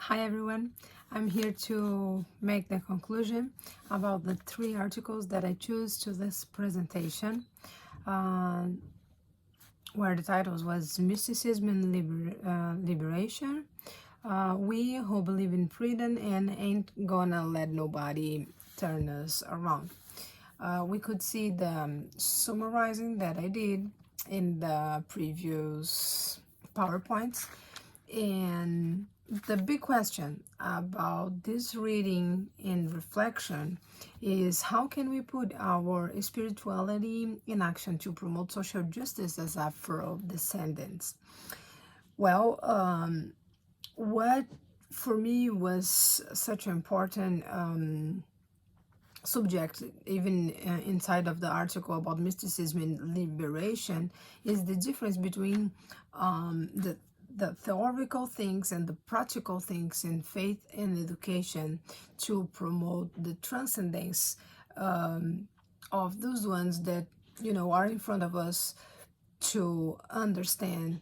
Hi everyone, I'm here to make the conclusion about the 3 articles that I choose to this presentation, where the titles was Mysticism and Liberation, We Who Believe in Freedom and Ain't Gonna Let Nobody Turn Us Around. We could see the summarizing that I did in the previous PowerPoints, and the big question about this reading and reflection is how can we put our spirituality in action to promote social justice as Afro descendants? Well, what for me was such an important subject, even inside of the article about mysticism and liberation, is the difference between the theoretical things and the practical things in faith and education to promote the transcendence of those ones that are in front of us, to understand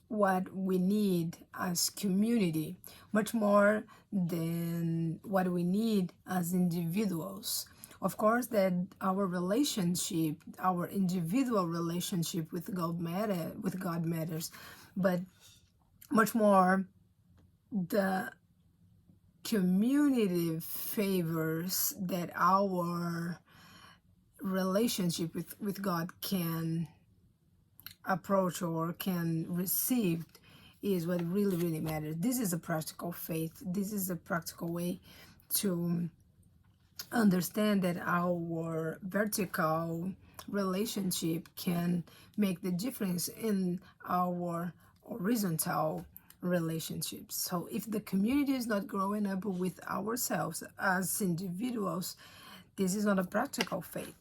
what we need as community much more than what we need as individuals. Of course that our relationship, our individual relationship with God matters, but much more the community favors that our relationship with God can approach or can receive is what really matters. This is a practical faith. This is a practical way to understand that our vertical relationship can make the difference in our horizontal relationships. So if the community is not growing up with ourselves as individuals, this is not a practical faith.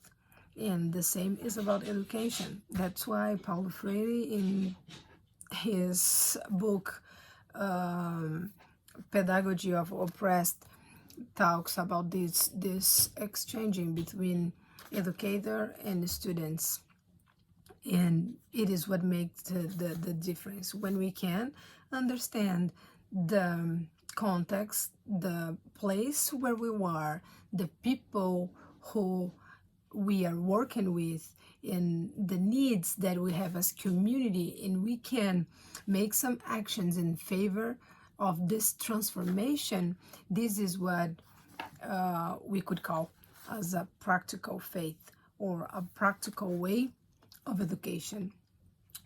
And the same is about education. That's why Paulo Freire, in his book Pedagogy of Oppressed, talks about this exchanging between educator and students, and it is what makes the difference. When we can understand the context, the place where we are, the people who we are working with, and the needs that we have as community, and we can make some actions in favor of this transformation, this is what we could call as a practical faith or a practical way of education.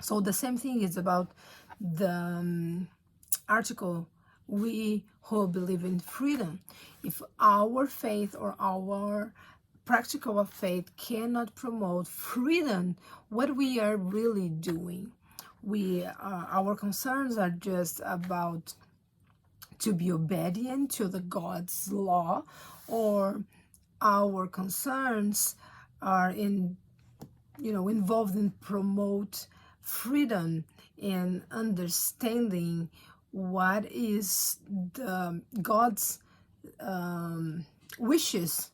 So the same thing is about the article We Who Believe in Freedom. If our faith or our practical of faith cannot promote freedom, what we are really doing, our concerns are just about to be obedient to the God's law, or our concerns are involved in promote freedom and understanding what is the God's wishes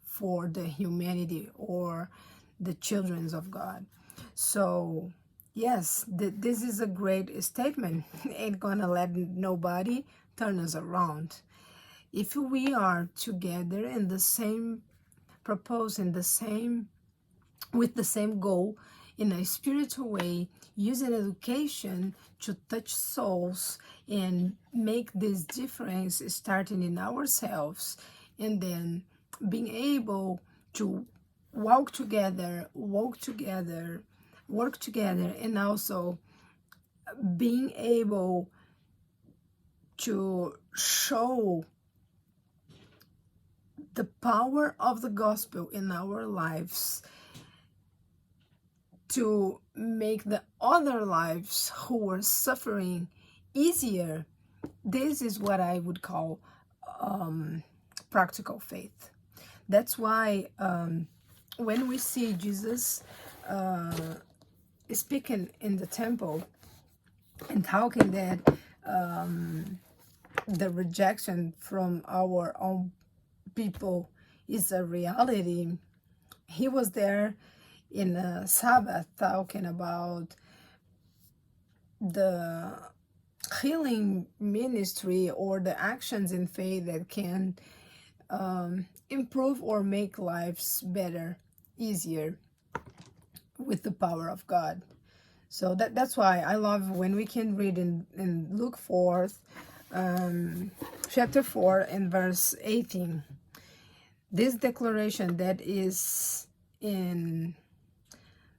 for the humanity or the children of God. So yes, this is a great statement. Ain't gonna let nobody turn us around. If we are together in the same purpose, with the same goal, in a spiritual way, using education to touch souls and make this difference starting in ourselves, and then being able to work together, and also being able to show the power of the gospel in our lives, to make the other lives who are suffering easier. This is what I would call practical faith. That's why when we see Jesus speaking in the temple and talking that the rejection from our own people is a reality, he was there in a Sabbath talking about the healing ministry or the actions in faith that can improve or make lives better, easier with the power of God. So that's why I love when we can read in Luke 4, chapter 4 and verse 18. This declaration that is in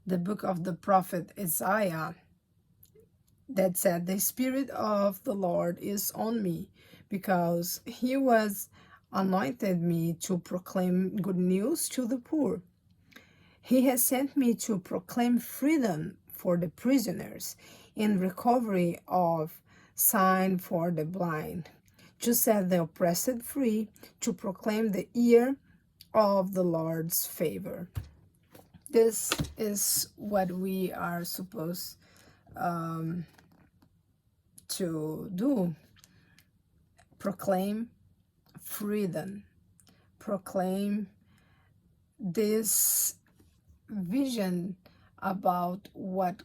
the book of the prophet Isaiah, that said, "The Spirit of the Lord is on me, because he was anointed me to proclaim good news to the poor. He has sent me to proclaim freedom for the prisoners and recovery of sight for the blind, to set the oppressed free, to proclaim the year of the Lord's favor." This is what we are supposed to do. Proclaim freedom. Proclaim this vision about what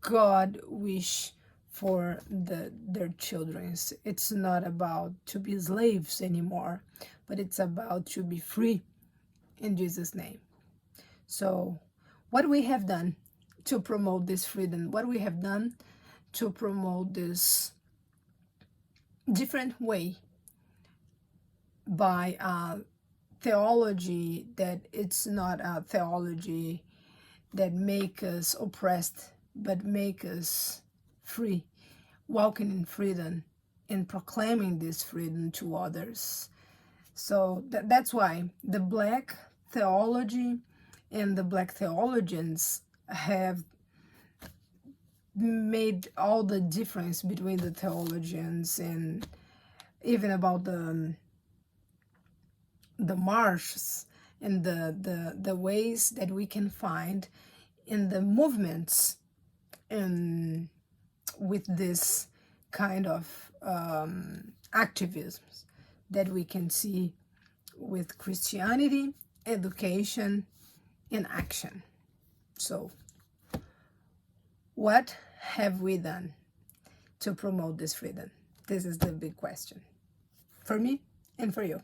God wish for their children. It's not about to be slaves anymore, but it's about to be free in Jesus' name. So what we have done to promote this freedom, what we have done to promote this different way by theology that it's not a theology that make us oppressed, but make us free, walking in freedom and proclaiming this freedom to others. So that's why the Black theology and the Black theologians have made all the difference between the theologians, and even about the marches and the ways that we can find in the movements and with this kind of activisms that we can see with Christianity, education, and action. So what have we done to promote this freedom? This is the big question for me and for you.